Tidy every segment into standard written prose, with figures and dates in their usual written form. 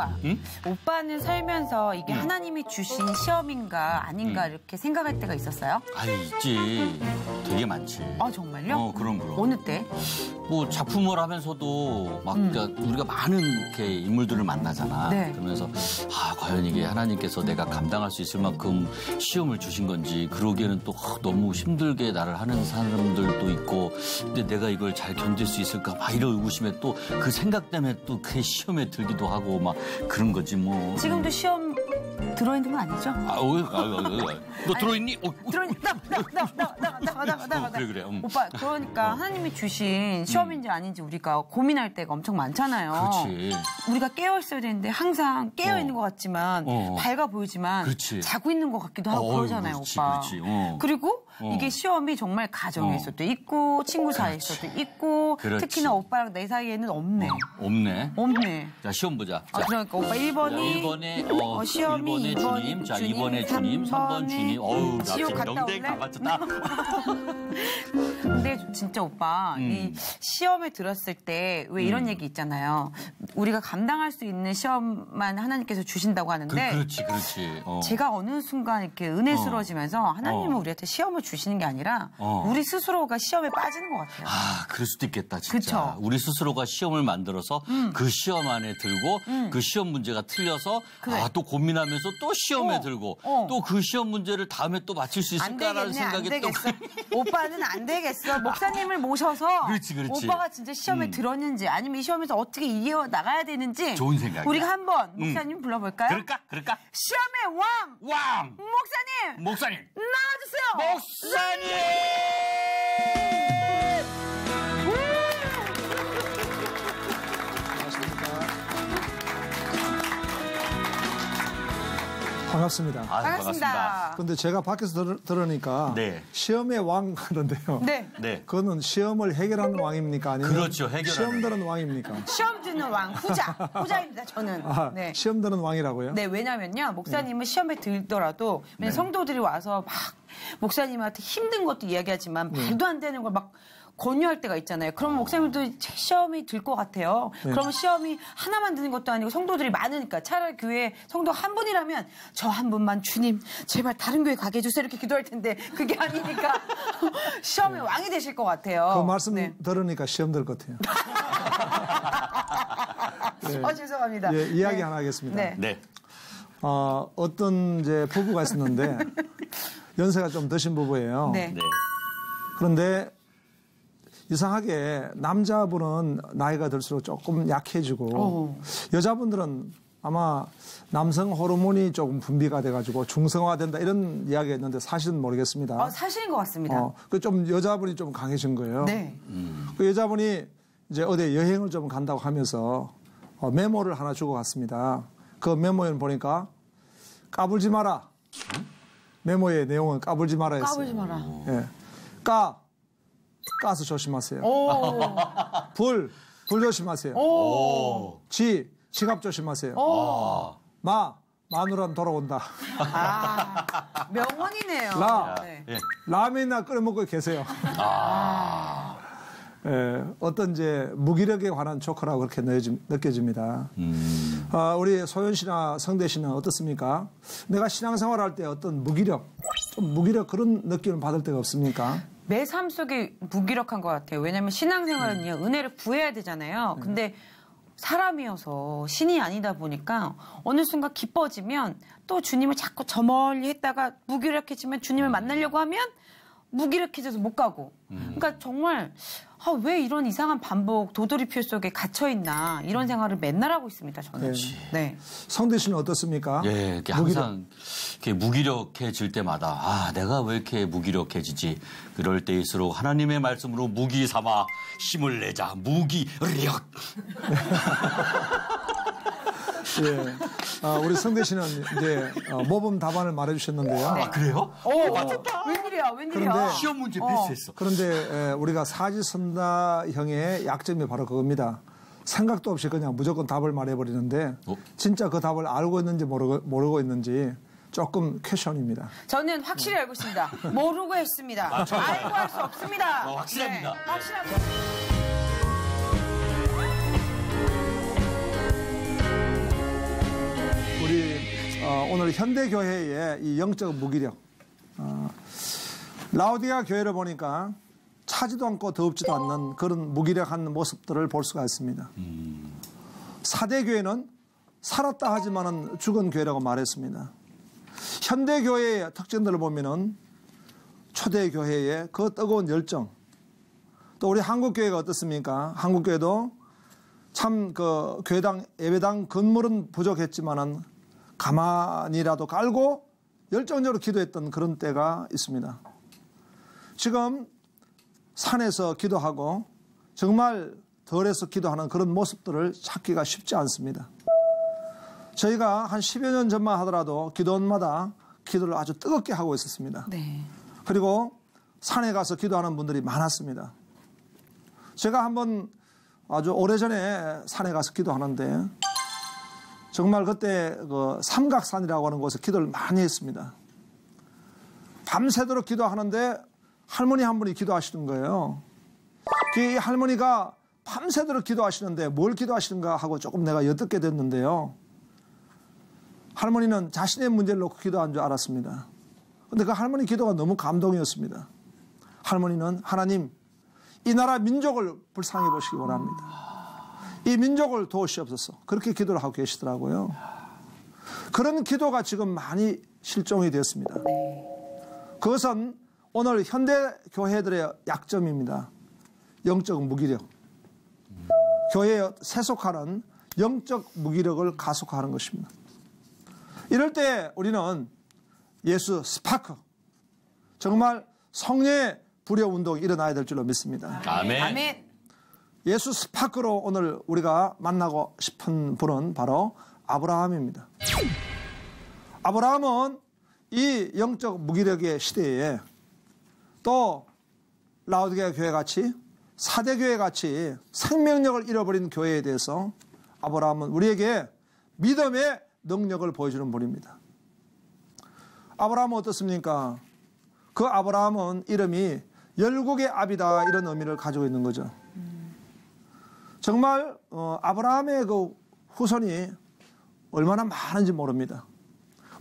오빠. 응? 오빠는 살면서 이게 하나님이 주신 시험인가 아닌가 이렇게 생각할 때가 있었어요? 아이, 있지. 되게 많지. 아, 정말요? 그럼. 어느 때? 뭐 작품을 하면서도 막 그러니까 우리가 많은 이렇게 인물들을 만나잖아. 네. 그러면서 과연 이게 하나님께서 내가 감당할 수 있을 만큼 시험을 주신 건지 그러기에는 또 너무 힘들게 나를 하는 사람들도 있고 근데 내가 이걸 잘 견딜 수 있을까 막 이런 의구심에 또 그 생각 때문에 또 그 시험에 들기도 하고 막 그런 거지 뭐. 지금도 시험 들어있는 거 아니죠? 너 들어있니? 들어있니? 나가. 그래. 오빠, 그러니까 하나님이 주신 시험인지 아닌지 우리가 고민할 때가 엄청 많잖아요. 그렇지. 우리가 깨어있어야 되는데 항상 깨어있는 것 같지만 밝아 보이지만 그렇지. 자고 있는 것 같기도 하고 그러잖아요, 그렇지, 오빠. 그렇지. 그리고 이게 시험이 정말 가정에서도 있고 친구 사이에서도 있고 그렇지. 특히나 오빠랑 내 사이에는 없네. 없네. 자, 시험 보자. 자. 그러니까 오빠 1번이 1번에 시험이 1번에 주님, 자 2번에 주님, 3번 주님. 어우, 나 지옥 지금 갔다 명대 올래? 가봤다. 근데 진짜 오빠 이 시험에 들었을 때 왜 이런 얘기 있잖아요. 우리가 감당할 수 있는 시험만 하나님께서 주신다고 하는데 그렇지. 제가 어느 순간 이렇게 은혜스러워지면서 하나님은 우리한테 시험을 주시는 게 아니라 우리 스스로가 시험에 빠지는 것 같아요. 그럴 수도 있겠다, 진짜. 그쵸? 우리 스스로가 시험을 만들어서 그 시험 안에 들고 그 시험 문제가 틀려서 그래. 또 고민하면서 또 시험에 들고 또 그 시험 문제를 다음에 또 맞출 수 있을까라는 생각이 안 되겠어. 오빠는 안 되겠어. 목사님을 모셔서 그렇지. 오빠가 진짜 시험에 들었는지 아니면 이 시험에서 어떻게 이겨 나가야 되는지 좋은 생각이야. 우리가 한번 목사님 불러볼까요? 그럴까? 시험의 왕! 목사님! 나와주세요! 반갑습니다. 반갑습니다. 근데 제가 밖에서 들으니까 네. 시험의 왕 하던데요. 네. 그거는 시험을 해결하는 왕입니까? 아니면 그렇죠, 해결하는. 시험 드는 왕입니까? 시험 드는 왕, 후자입니다, 저는. 네. 시험 드는 왕이라고요? 네, 왜냐면요. 목사님은 시험에 들더라도 성도들이 와서 막 목사님한테 힘든 것도 이야기하지만 말도 안 되는 걸 막 권유할 때가 있잖아요. 그러면 목사님도 시험이 들 것 같아요. 그러면 시험이 하나만 드는 것도 아니고 성도들이 많으니까 차라리 교회에 성도 한 분이라면 저 한 분만 주님 제발 다른 교회 가게 해주세요 이렇게 기도할 텐데 그게 아니니까 시험의 왕이 되실 것 같아요. 그 말씀 들으니까 시험 들 것 같아요. 죄송합니다. 이야기 하나 하겠습니다. 네. 어떤 이제 부부가 있었는데 연세가 좀 드신 부부예요. 네. 그런데 이상하게 남자분은 나이가 들수록 조금 약해지고 여자분들은 아마 남성 호르몬이 조금 분비가 돼가지고 중성화된다 이런 이야기가 있는데 사실은 모르겠습니다. 사실인 것 같습니다. 좀 여자분이 좀 강해진 거예요. 네. 그 여자분이 이제 어디 여행을 좀 간다고 하면서 메모를 하나 주고 갔습니다. 그 메모에는 보니까 까불지 마라. 메모의 내용은 까불지 마라 했어요. 까불지 마라. 예. 가스 조심하세요. 불 조심하세요. 지갑 조심하세요. 마누라는 돌아온다. 명언이네요. 라면이나 끓여 먹고 계세요. 어떤 이제 무기력에 관한 조커라고 그렇게 느껴집니다. 우리 소연 씨나 성대 씨는 어떻습니까? 내가 신앙생활할 때 어떤 무기력 그런 느낌을 받을 때가 없습니까? 내 삶 속에 무기력한 것 같아요. 왜냐하면 신앙생활은요 은혜를 구해야 되잖아요. 근데 사람이어서 신이 아니다 보니까 어느 순간 기뻐지면 또 주님을 자꾸 저 멀리 했다가 무기력해지면 주님을 만나려고 하면 무기력해져서 못 가고. 그러니까 정말 왜 이런 이상한 반복 도돌이표 속에 갇혀있나 이런 생활을 맨날 하고 있습니다. 저는. 네. 성대 씨는 어떻습니까? 예, 이렇게 항상 이렇게 무기력해질 때마다 내가 왜 이렇게 무기력해지지? 그럴 때일수록 하나님의 말씀으로 무기 삼아 힘을 내자. 무기력. 우리 성대 씨는 이제 모범 답안을 말해주셨는데요. 그래요? 맞췄다. 웬일이야. 그런데 시험 문제 비슷했어. 그런데 우리가 사지선다형의 약점이 바로 그겁니다. 생각도 없이 그냥 무조건 답을 말해버리는데 진짜 그 답을 알고 있는지 모르고 있는지 조금 퀘션입니다. 저는 확실히 알고 있습니다. 모르고 했습니다. 알고 할 수 없습니다. 확실합니다. 확실합니다. 오늘 현대교회의 이 영적 무기력, 라오디게아 교회를 보니까 차지도 않고 더웁지도 않는 그런 무기력한 모습들을 볼 수가 있습니다. 사대교회는 살았다 하지만은 죽은 교회라고 말했습니다. 현대교회의 특징들을 보면은 초대교회의 그 뜨거운 열정, 또 우리 한국교회가 어떻습니까? 한국교회도 참 그 교회당, 예배당 건물은 부족했지만은 가만히라도 깔고 열정적으로 기도했던 그런 때가 있습니다. 지금 산에서 기도하고 정말 덜해서 기도하는 그런 모습들을 찾기가 쉽지 않습니다. 저희가 한 10여 년 전만 하더라도 기도원마다 기도를 아주 뜨겁게 하고 있었습니다. 네. 그리고 산에 가서 기도하는 분들이 많았습니다. 제가 한번 아주 오래전에 산에 가서 기도하는데 정말 그때 그 삼각산이라고 하는 곳에 기도를 많이 했습니다. 밤새도록 기도하는데 할머니 한 분이 기도하시는 거예요. 그 할머니가 밤새도록 기도하시는데 뭘 기도하시는가 하고 조금 내가 엿듣게 됐는데요. 할머니는 자신의 문제를 놓고 기도한 줄 알았습니다. 그런데 그 할머니 기도가 너무 감동이었습니다. 할머니는 하나님, 이 나라 민족을 불쌍히 보시기 원합니다. 이 민족을 도우시옵소서. 그렇게 기도를 하고 계시더라고요. 그런 기도가 지금 많이 실종이 되었습니다. 그것은 오늘 현대 교회들의 약점입니다. 영적 무기력. 교회에 세속하는 영적 무기력을 가속화하는 것입니다. 이럴 때 우리는 예수 스파크, 정말 성령의 불여 운동이 일어나야 될 줄로 믿습니다. 아멘. 아멘. 예수 스파크로 오늘 우리가 만나고 싶은 분은 바로 아브라함입니다. 아브라함은 이 영적 무기력의 시대에 또 라오디게아 교회 같이 사대교회 같이 생명력을 잃어버린 교회에 대해서 아브라함은 우리에게 믿음의 능력을 보여주는 분입니다. 아브라함은 어떻습니까? 그 아브라함은 이름이 열국의 아비다, 이런 의미를 가지고 있는 거죠. 정말 아브라함의 그 후손이 얼마나 많은지 모릅니다.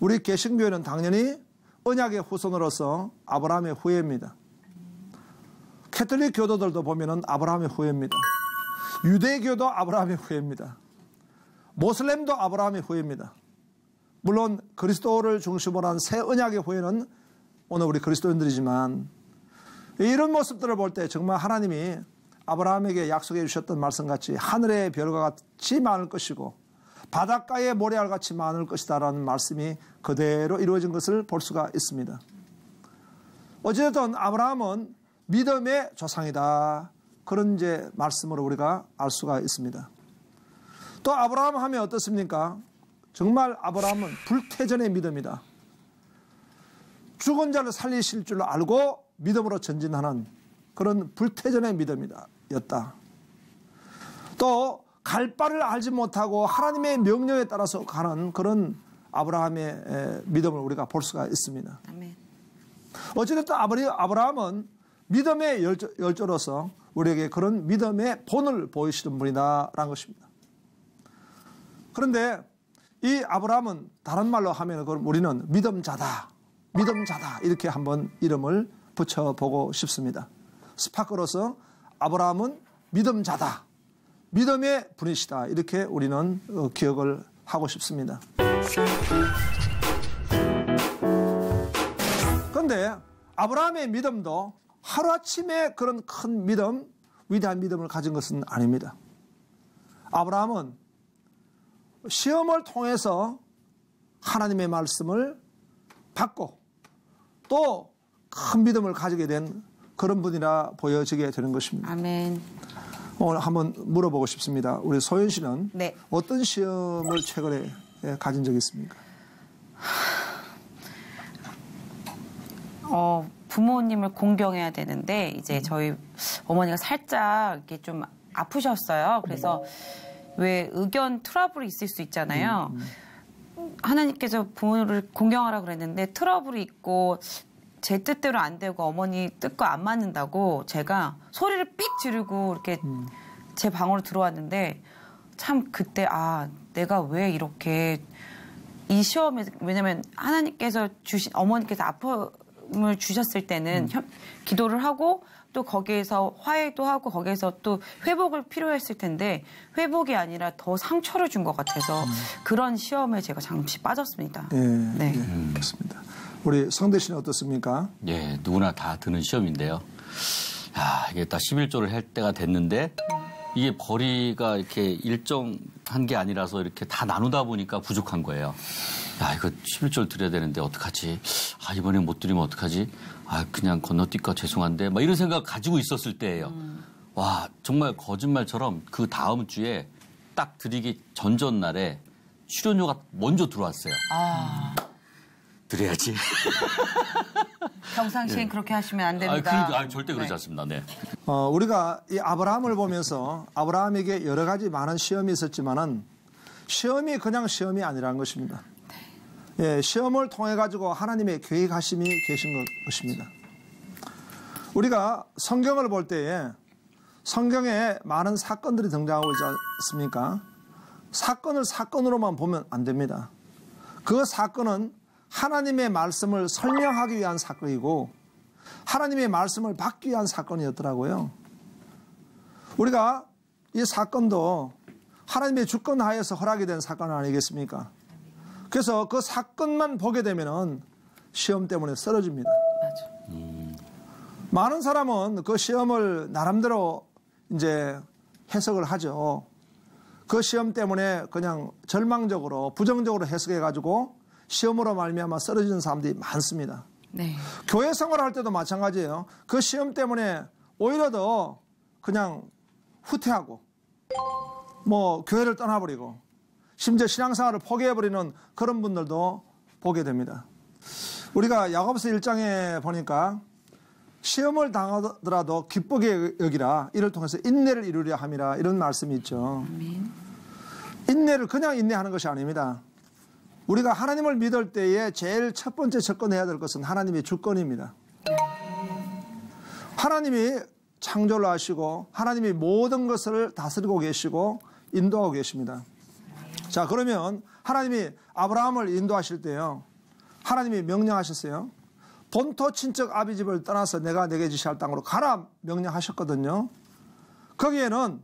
우리 개신교회는 당연히 언약의 후손으로서 아브라함의 후예입니다. 캐톨릭 교도들도 보면은 아브라함의 후예입니다. 유대교도 아브라함의 후예입니다. 모슬렘도 아브라함의 후예입니다. 물론 그리스도를 중심으로 한 새 언약의 후예는 오늘 우리 그리스도인들이지만, 이런 모습들을 볼 때 정말 하나님이 아브라함에게 약속해 주셨던 말씀같이 하늘의 별과 같이 많을 것이고 바닷가의 모래알 같이 많을 것이다라는 말씀이 그대로 이루어진 것을 볼 수가 있습니다. 어쨌든 아브라함은 믿음의 조상이다, 그런 이제 말씀으로 우리가 알 수가 있습니다. 또 아브라함 하면 어떻습니까? 정말 아브라함은 불태전의 믿음이다. 죽은 자를 살리실 줄 알고 믿음으로 전진하는 그런 불태전의 믿음이었다. 또 갈 바를 알지 못하고 하나님의 명령에 따라서 가는 그런 아브라함의 믿음을 우리가 볼 수가 있습니다. 아멘. 어찌됐든 아브라함은 믿음의 열조로서 우리에게 그런 믿음의 본을 보이시는 분이다라는 것입니다. 그런데 이 아브라함은 다른 말로 하면 그럼 우리는 믿음자다, 믿음자다, 이렇게 한번 이름을 붙여보고 싶습니다. 스파크로서 아브라함은 믿음자다, 믿음의 분이시다, 이렇게 우리는 기억을 하고 싶습니다. 그런데 아브라함의 믿음도 하루아침에 그런 큰 믿음, 위대한 믿음을 가진 것은 아닙니다. 아브라함은 시험을 통해서 하나님의 말씀을 받고 또 큰 믿음을 가지게 된 그런 분이라 보여지게 되는 것입니다. 아멘. 오늘 한번 물어보고 싶습니다. 우리 소연 씨는 네. 어떤 시험을 최근에 가진 적이 있습니까? 부모님을 공경해야 되는데 이제 저희 어머니가 살짝 이렇게 좀 아프셨어요. 그래서 왜 의견 트러블이 있을 수 있잖아요. 하나님께서 부모를 공경하라 그랬는데 트러블이 있고 제 뜻대로 안 되고 어머니 뜻과 안 맞는다고 제가 소리를 삑 지르고 이렇게 제 방으로 들어왔는데 참 그때 내가 왜 이렇게 이 시험에 왜냐면 하나님께서 어머니께서 아픔을 주셨을 때는 기도를 하고 또 거기에서 화해도 하고 거기에서 또 회복을 필요했을 텐데 회복이 아니라 더 상처를 준 것 같아서 그런 시험에 제가 잠시 빠졌습니다. 네, 그렇습니다. 우리 성대 씨는 어떻습니까? 예, 누구나 다 드는 시험인데요. 야, 이게 딱 11조를 할 때가 됐는데 이게 벌이가 이렇게 일정한 게 아니라서 이렇게 다 나누다 보니까 부족한 거예요. 야, 이거 11조를 드려야 되는데 어떡하지? 아, 이번에 못 드리면 어떡하지? 아, 그냥 건너뛸까 죄송한데 막 이런 생각 가지고 있었을 때예요. 와, 정말 거짓말처럼 그 다음 주에 딱 드리기 전날에 출연료가 먼저 들어왔어요. 드려야지. 평상시엔 그렇게 하시면 안 됩니다. 절대 그러지 않습니다. 네. 우리가 이 아브라함을 보면서 아브라함에게 여러 가지 많은 시험이 있었지만은 시험이 그냥 시험이 아니라는 것입니다. 예, 시험을 통해 가지고 하나님의 계획하심이 계신 것입니다. 우리가 성경을 볼 때에 성경에 많은 사건들이 등장하고 있지 않습니까? 사건을 사건으로만 보면 안 됩니다. 그 사건은 하나님의 말씀을 설명하기 위한 사건이고 하나님의 말씀을 받기 위한 사건이었더라고요. 우리가 이 사건도 하나님의 주권 하에서 허락이 된 사건 아니겠습니까? 그래서 그 사건만 보게 되면은 시험 때문에 쓰러집니다. 맞아. 많은 사람은 그 시험을 나름대로 이제 해석을 하죠. 그 시험 때문에 그냥 절망적으로 부정적으로 해석해 가지고 시험으로 말미암아 쓰러지는 사람들이 많습니다. 네. 교회 생활할 때도 마찬가지예요. 그 시험 때문에 오히려 더 그냥 후퇴하고 뭐 교회를 떠나버리고 심지어 신앙생활을 포기해버리는 그런 분들도 보게 됩니다. 우리가 야고보서 1장에 보니까 시험을 당하더라도 기쁘게 여기라 이를 통해서 인내를 이루려 함이라 이런 말씀이 있죠. 인내를 그냥 인내하는 것이 아닙니다. 우리가 하나님을 믿을 때에 제일 첫 번째 접근해야 될 것은 하나님의 주권입니다. 하나님이 창조를 하시고 하나님이 모든 것을 다스리고 계시고 인도하고 계십니다. 자, 그러면 하나님이 아브라함을 인도하실 때요. 하나님이 명령하셨어요. 본토 친척 아비 집을 떠나서 내가 내게 지시할 땅으로 가라 명령하셨거든요. 거기에는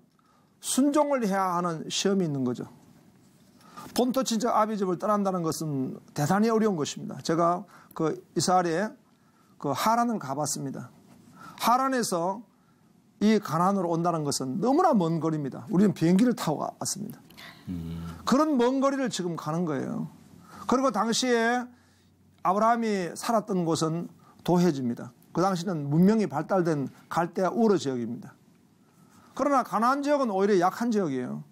순종을 해야 하는 시험이 있는 거죠. 본토 친척 아비 집을 떠난다는 것은 대단히 어려운 것입니다. 제가 그 이스라엘에 그 하란을 가봤습니다. 하란에서 이 가나안으로 온다는 것은 너무나 먼 거리입니다. 우리는 비행기를 타고 왔습니다. 그런 먼 거리를 지금 가는 거예요. 그리고 당시에 아브라함이 살았던 곳은 도해지입니다. 그 당시는 문명이 발달된 갈대아 우르 지역입니다. 그러나 가나안 지역은 오히려 약한 지역이에요.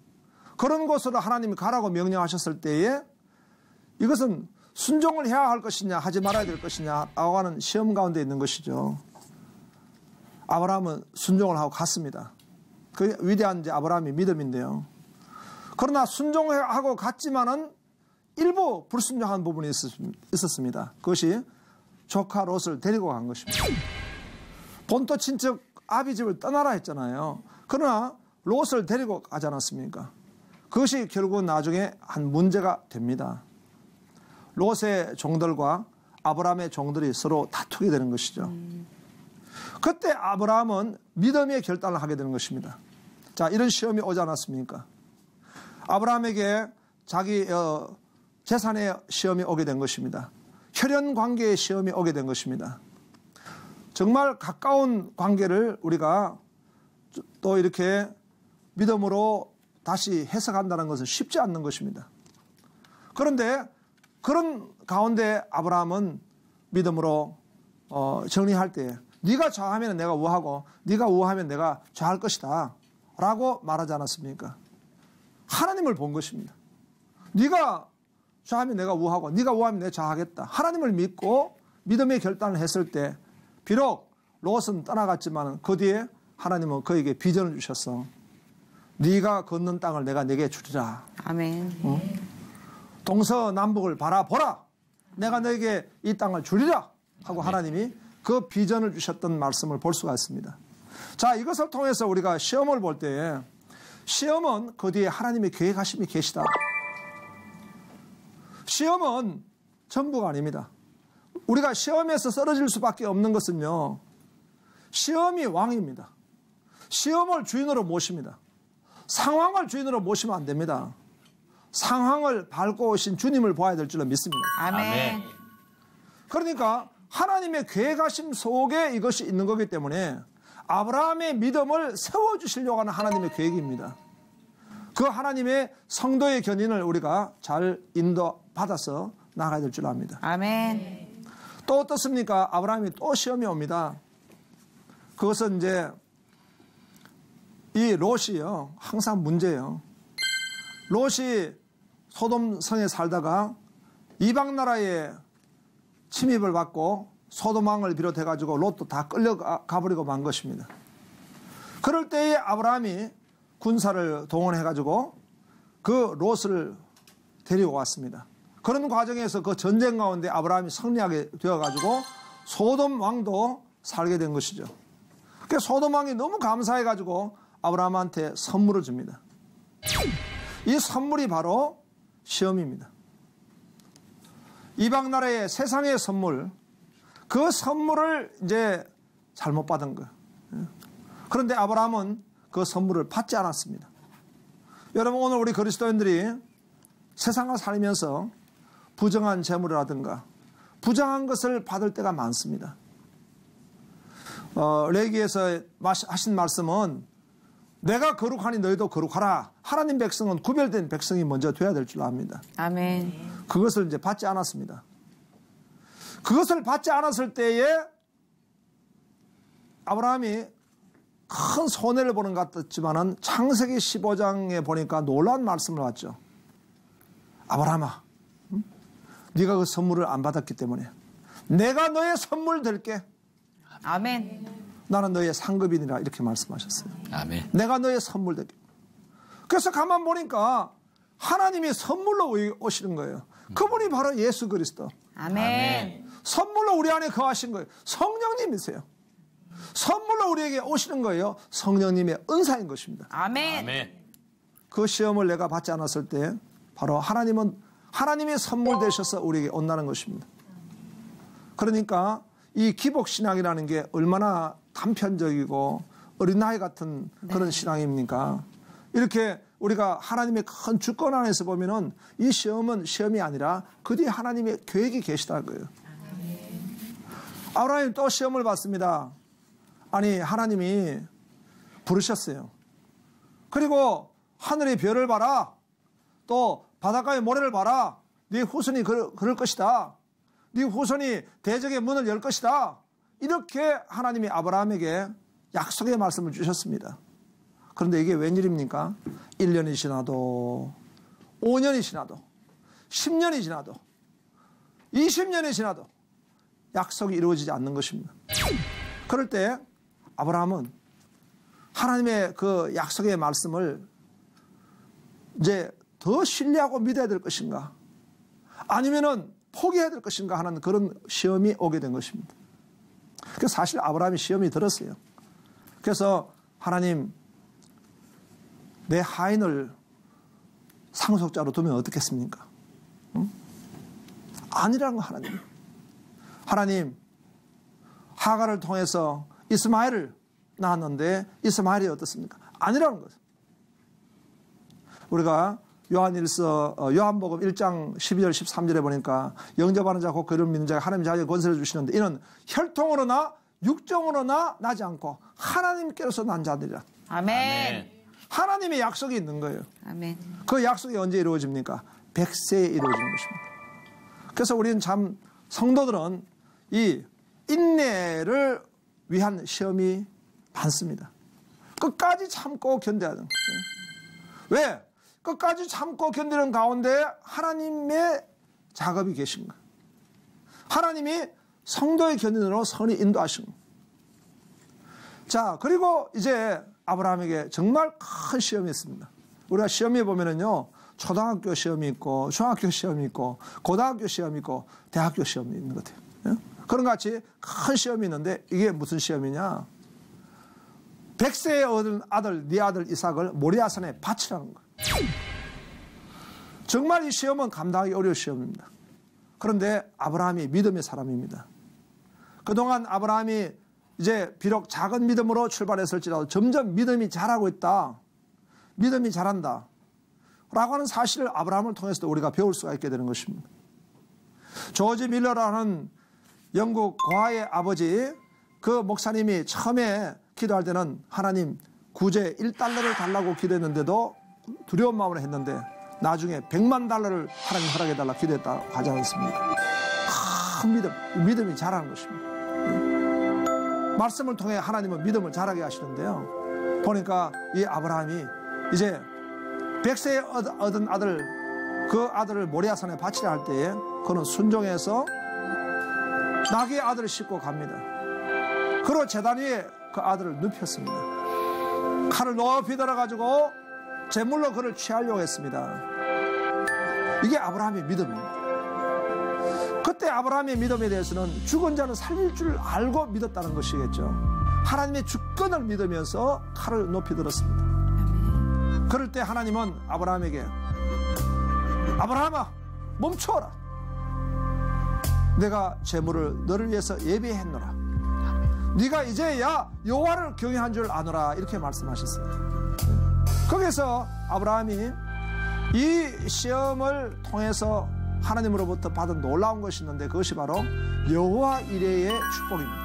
그런 곳으로 하나님이 가라고 명령하셨을 때에 이것은 순종을 해야 할 것이냐 하지 말아야 될 것이냐 라고 하는 시험 가운데 있는 것이죠. 아브라함은 순종을 하고 갔습니다. 그 위대한 이제 아브라함의 믿음인데요. 그러나 순종하고 갔지만은 일부 불순종한 부분이 있었습니다. 그것이 조카 롯을 데리고 간 것입니다. 본토 친척 아비 집을 떠나라 했잖아요. 그러나 롯을 데리고 가지 않았습니까? 그것이 결국은 나중에 한 문제가 됩니다. 롯의 종들과 아브라함의 종들이 서로 다투게 되는 것이죠. 그때 아브라함은 믿음의 결단을 하게 되는 것입니다. 자, 이런 시험이 오지 않았습니까? 아브라함에게 자기 재산의 시험이 오게 된 것입니다. 혈연 관계의 시험이 오게 된 것입니다. 정말 가까운 관계를 우리가 또 이렇게 믿음으로 다시 해석한다는 것은 쉽지 않는 것입니다. 그런데 그런 가운데 아브라함은 믿음으로 정리할 때 네가 좌하면 내가 우하고 네가 우하면 내가 좌할 것이다 라고 말하지 않았습니까? 하나님을 본 것입니다. 네가 좌하면 내가 우하고 네가 우하면 내가 좌하겠다. 하나님을 믿고 믿음의 결단을 했을 때 비록 롯은 떠나갔지만 그 뒤에 하나님은 그에게 비전을 주셨어. 네가 걷는 땅을 내가 네게 주리라. 아멘. 동서남북을 바라보라. 내가 너에게 이 땅을 주리라 하고 하나님이 그 비전을 주셨던 말씀을 볼 수가 있습니다. 자, 이것을 통해서 우리가 시험을 볼 때에 시험은 그 뒤에 하나님의 계획하심이 계시다. 시험은 전부가 아닙니다. 우리가 시험에서 쓰러질 수밖에 없는 것은요, 시험이 왕입니다. 시험을 주인으로 모십니다. 상황을 주인으로 모시면 안 됩니다. 상황을 밟고 오신 주님을 봐야 될 줄로 믿습니다. 아멘. 그러니까 하나님의 계획하심 속에 이것이 있는 거기 때문에 아브라함의 믿음을 세워주시려고 하는 하나님의 계획입니다. 그 하나님의 성도의 견인을 우리가 잘 인도받아서 나가야 될 줄 압니다. 아멘. 또 어떻습니까? 아브라함이 또 시험이 옵니다. 그것은 이제 이 롯이요, 항상 문제예요. 롯이 소돔 성에 살다가 이방 나라에 침입을 받고 소돔 왕을 비롯해가지고 롯도 다 끌려가버리고 만 것입니다. 그럴 때에 아브라함이 군사를 동원해가지고 그 롯을 데리고 왔습니다. 그런 과정에서 그 전쟁 가운데 아브라함이 승리하게 되어가지고 소돔 왕도 살게 된 것이죠. 그 소돔 왕이 너무 감사해가지고 아브라함한테 선물을 줍니다. 이 선물이 바로 시험입니다. 이방 나라의 세상의 선물, 그 선물을 이제 잘못 받은 거예요. 그런데 아브라함은 그 선물을 받지 않았습니다. 여러분, 오늘 우리 그리스도인들이 세상을 살면서 부정한 재물이라든가 부정한 것을 받을 때가 많습니다. 레위기에서 하신 말씀은 내가 거룩하니 너희도 거룩하라. 하나님 백성은 구별된 백성이 먼저 돼야 될 줄 압니다. 아멘. 그것을 이제 받지 않았습니다. 그것을 받지 않았을 때에 아브라함이 큰 손해를 보는 것 같았지만은 창세기 15장에 보니까 놀라운 말씀을 받죠. 아브라함아, 네가 그 선물을 안 받았기 때문에 내가 너의 선물 될게. 아멘. 나는 너의 상급이니라, 이렇게 말씀하셨어요. 아멘. 내가 너의 선물 될게. 그래서 가만 보니까 하나님이 선물로 오시는 거예요. 그분이 바로 예수 그리스도. 아멘. 선물로 우리 안에 거하신 거예요. 성령님이세요. 선물로 우리에게 오시는 거예요. 성령님의 은사인 것입니다. 아멘. 아멘. 그 시험을 내가 받지 않았을 때 바로 하나님은 하나님의 선물 되셔서 우리에게 온다는 것입니다. 그러니까 이 기복신앙이라는 게 얼마나 단편적이고 어린아이 같은 그런 신앙입니까? 이렇게 우리가 하나님의 큰 주권 안에서 보면은 이 시험은 시험이 아니라 그 뒤에 하나님의 계획이 계시다는 거예요. 아브라함이 또 시험을 받습니다. 아니, 하나님이 부르셨어요. 그리고 하늘의 별을 봐라. 또 바닷가의 모래를 봐라. 네 후손이 그럴 것이다. 네 후손이 대적의 문을 열 것이다. 이렇게 하나님이 아브라함에게 약속의 말씀을 주셨습니다. 그런데 이게 웬일입니까? 1년이 지나도 5년이 지나도 10년이 지나도 20년이 지나도 약속이 이루어지지 않는 것입니다. 그럴 때 아브라함은 하나님의 그 약속의 말씀을 이제 더 신뢰하고 믿어야 될 것인가, 아니면은 포기해야 될 것인가 하는 그런 시험이 오게 된 것입니다. 그래서 사실 아브라함이 시험이 들었어요. 그래서 하나님, 내 하인을 상속자로 두면 어떻겠습니까? 응? 아니라는 거. 하나님, 하가를 통해서 이스마엘을 낳았는데 이스마엘이 어떻습니까? 아니라는 거죠. 우리가 요한복음 1장 12절 13절에 보니까 영접하는 자 곧 그를 믿는 자가 하나님 자녀의 권세를 주시는데 이는 혈통으로나 육정으로나 나지 않고 하나님께로서 난 자들이라. 아멘. 하나님의 약속이 있는 거예요. 아멘. 그 약속이 언제 이루어집니까? 100세에 이루어지는 것입니다. 그래서 우리는 참 성도들은 이 인내를 위한 시험이 많습니다. 끝까지 참고 견뎌야 되는 거예요. 왜? 끝까지 참고 견디는 가운데 하나님의 작업이 계신 거예요. 하나님이 성도의 견인으로 선히 인도하신 거예요. 자, 그리고 이제 아브라함에게 정말 큰 시험이 있습니다. 우리가 시험에 보면은요, 초등학교 시험이 있고, 중학교 시험이 있고, 고등학교 시험이 있고, 대학교 시험이 있는 것 같아요. 그런 같이 큰 시험이 있는데 이게 무슨 시험이냐? 100세에 얻은 아들, 네 아들 이삭을 모리아산에 바치라는 거예요. 정말 이 시험은 감당하기 어려운 시험입니다. 그런데 아브라함이 믿음의 사람입니다. 그동안 아브라함이 이제 비록 작은 믿음으로 출발했을지라도 점점 믿음이 자라고 있다. 믿음이 자란다. 라고 하는 사실을 아브라함을 통해서도 우리가 배울 수가 있게 되는 것입니다. 조지 밀러라는 영국 고아의 아버지, 그 목사님이 처음에 기도할 때는 하나님 구제 $1를 달라고 기도했는데도 두려운 마음으로 했는데 나중에 $100만 하나님 허락해달라 기도했다고 하지 않습니까? 큰 믿음이 자라는 것입니다. 말씀을 통해 하나님은 믿음을 자라게 하시는데요. 보니까 이 아브라함이 이제 100세에 얻은 아들, 그 아들을 모리아산에 바치려 할 때에 그는 순종해서 나귀의 아들을 싣고 갑니다. 그리고 제단 위에 그 아들을 눕혔습니다. 칼을 높이 들어가지고 제물로 그를 취하려고 했습니다. 이게 아브라함의 믿음입니다. 그때 아브라함의 믿음에 대해서는 죽은 자는 살릴 줄 알고 믿었다는 것이겠죠. 하나님의 주권을 믿으면서 칼을 높이 들었습니다. 그럴 때 하나님은 아브라함에게 아브라함아 멈춰라. 내가 제물을 너를 위해서 예비했노라. 네가 이제야 여호와를 경외한 줄 아노라. 이렇게 말씀하셨어요. 거기서 아브라함이 이 시험을 통해서 하나님으로부터 받은 놀라운 것이 있는데 그것이 바로 여호와 이레의 축복입니다.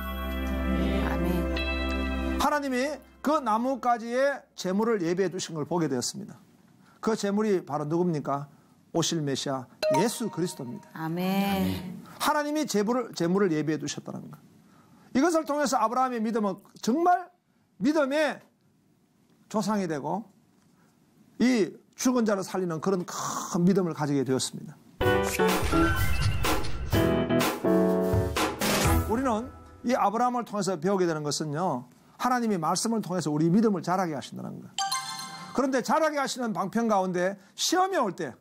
아멘. 하나님이 그 나뭇가지에 제물을 예비해 두신 걸 보게 되었습니다. 그 제물이 바로 누굽니까? 오실 메시아 예수 그리스도입니다. 아멘. 하나님이 제물을 예비해 두셨다는 것. 이것을 통해서 아브라함의 믿음은 정말 믿음의 조상이 되고 이 죽은 자를 살리는 그런 큰 믿음을 가지게 되었습니다. 우리는 이 아브라함을 통해서 배우게 되는 것은요, 하나님이 말씀을 통해서 우리 믿음을 자라게 하신다는 거예요. 그런데 자라게 하시는 방편 가운데 시험이 올 때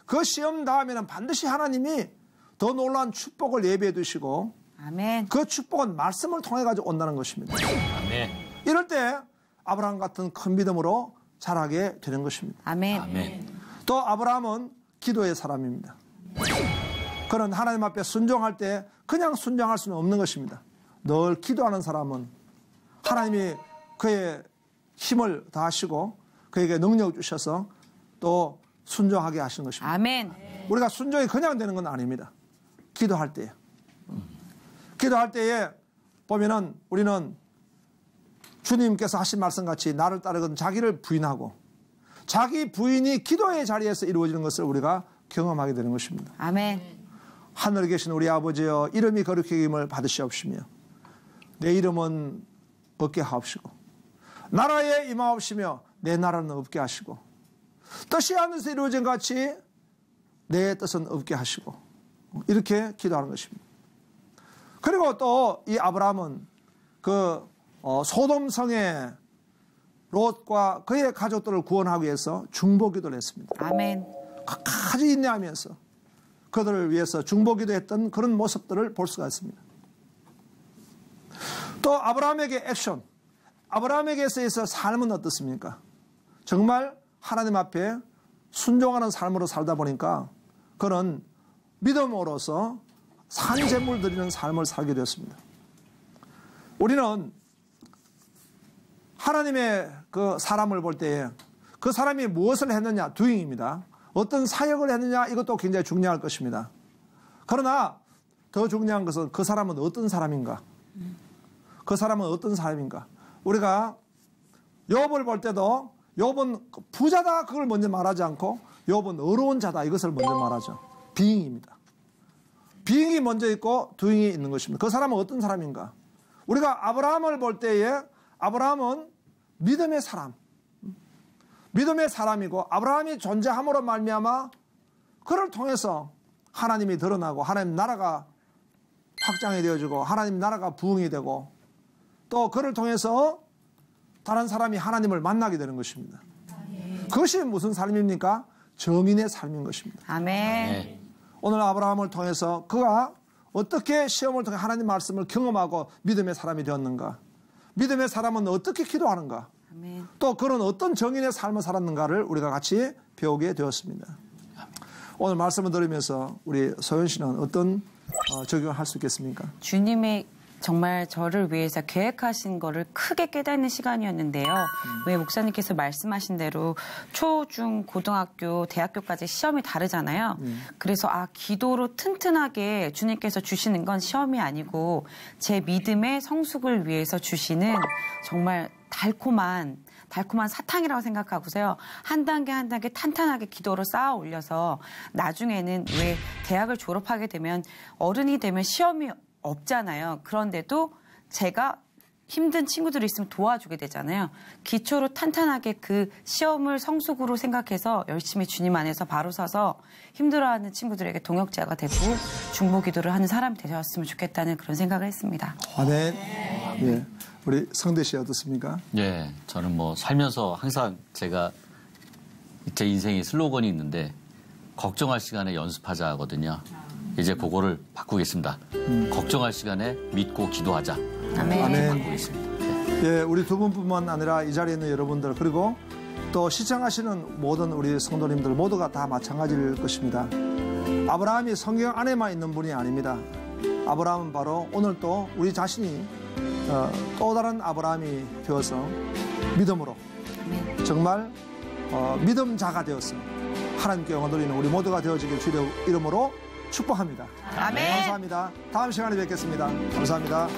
그 시험 다음에는 반드시 하나님이 더 놀라운 축복을 예비해 두시고 아멘. 그 축복은 말씀을 통해 가지고 온다는 것입니다. 아멘. 이럴 때 아브라함 같은 큰 믿음으로 자라게 되는 것입니다. 아멘. 아멘. 또 아브라함은 기도의 사람입니다. 그는 하나님 앞에 순종할 때 그냥 순종할 수는 없는 것입니다. 늘 기도하는 사람은 하나님이 그의 힘을 다하시고 그에게 능력 주셔서 또 순종하게 하시는 것입니다. 아멘. 우리가 순종이 그냥 되는 건 아닙니다. 기도할 때에. 기도할 때에 보면은 우리는 주님께서 하신 말씀같이 나를 따르거든 자기를 부인하고 자기 부인이 기도의 자리에서 이루어지는 것을 우리가 경험하게 되는 것입니다. 아멘. 하늘에 계신 우리 아버지여 이름이 거룩히 여김을 받으시옵시며 내 이름은 없게 하옵시고 나라에 임하옵시며 내 나라는 없게 하시고 뜻이 하늘에서 이루어진 같이 내 뜻은 없게 하시고 이렇게 기도하는 것입니다. 그리고 또 이 아브라함은 그 소돔성의 롯과 그의 가족들을 구원하기 위해서 중보기도를 했습니다. 아멘. 끝까지 인내하면서 그들을 위해서 중보기도했던 그런 모습들을 볼 수가 있습니다. 또 아브라함에게 액션, 아브라함에게 있어서 삶은 어떻습니까? 정말 하나님 앞에 순종하는 삶으로 살다 보니까 그는 믿음으로서 산재물 드리는 삶을 살게 되었습니다. 우리는 하나님의 그 사람을 볼 때에 그 사람이 무엇을 했느냐, doing입니다. 어떤 사역을 했느냐, 이것도 굉장히 중요할 것입니다. 그러나 더 중요한 것은 그 사람은 어떤 사람인가? 그 사람은 어떤 사람인가? 우리가 욥을 볼 때도 욥은 부자다 그걸 먼저 말하지 않고 욥은 어려운 자다 이것을 먼저 말하죠. being입니다. being이 먼저 있고 doing이 있는 것입니다. 그 사람은 어떤 사람인가? 우리가 아브라함을 볼 때에 아브라함은 믿음의 사람, 믿음의 사람이고 아브라함이 존재함으로 말미암아 그를 통해서 하나님이 드러나고 하나님 나라가 확장이 되어지고 하나님 나라가 부흥이 되고 또 그를 통해서 다른 사람이 하나님을 만나게 되는 것입니다. 그것이 무슨 삶입니까? 정인의 삶인 것입니다. 아멘. 오늘 아브라함을 통해서 그가 어떻게 시험을 통해 하나님 말씀을 경험하고 믿음의 사람이 되었는가? 믿음의 사람은 어떻게 기도하는가? 아멘. 또 그는 어떤 정인의 삶을 살았는가를 우리가 같이 배우게 되었습니다. 오늘 말씀을 들으면서 우리 소연 씨는 어떤 적용을 할 수 있겠습니까? 주님의 정말 저를 위해서 계획하신 거를 크게 깨닫는 시간이었는데요. 왜 목사님께서 말씀하신 대로 초, 중, 고등학교, 대학교까지 시험이 다르잖아요. 그래서 기도로 튼튼하게 주님께서 주시는 건 시험이 아니고 제 믿음의 성숙을 위해서 주시는 정말 달콤한 사탕이라고 생각하고서요. 한 단계 한 단계 탄탄하게 기도로 쌓아 올려서 나중에는 왜 대학을 졸업하게 되면 어른이 되면 시험이 없잖아요. 그런데도 제가 힘든 친구들이 있으면 도와주게 되잖아요. 기초로 탄탄하게 그 시험을 성숙으로 생각해서 열심히 주님 안에서 바로 서서 힘들어하는 친구들에게 동역자가 되고 중보기도를 하는 사람이 되셨으면 좋겠다는 그런 생각을 했습니다. 아멘. 예. 우리 성대 씨 어떻습니까? 예, 저는 뭐 살면서 항상 제가 제 인생의 슬로건이 있는데 걱정할 시간에 연습하자 하거든요. 이제 그거를 바꾸겠습니다. 걱정할 시간에 믿고 기도하자. 아멘. 바꾸겠습니다. 예, 우리 두 분뿐만 아니라 이 자리에 있는 여러분들 그리고 또 시청하시는 모든 우리 성도님들 모두가 다 마찬가지일 것입니다. 아브라함이 성경 안에만 있는 분이 아닙니다. 아브라함은 바로 오늘 또 우리 자신이 또 다른 아브라함이 되어서 믿음으로 정말 믿음자가 되어서 하나님께 영광 돌리는 우리 모두가 되어지길 주의 이름으로 축복합니다. 아멘. 감사합니다. 다음 시간에 뵙겠습니다. 감사합니다.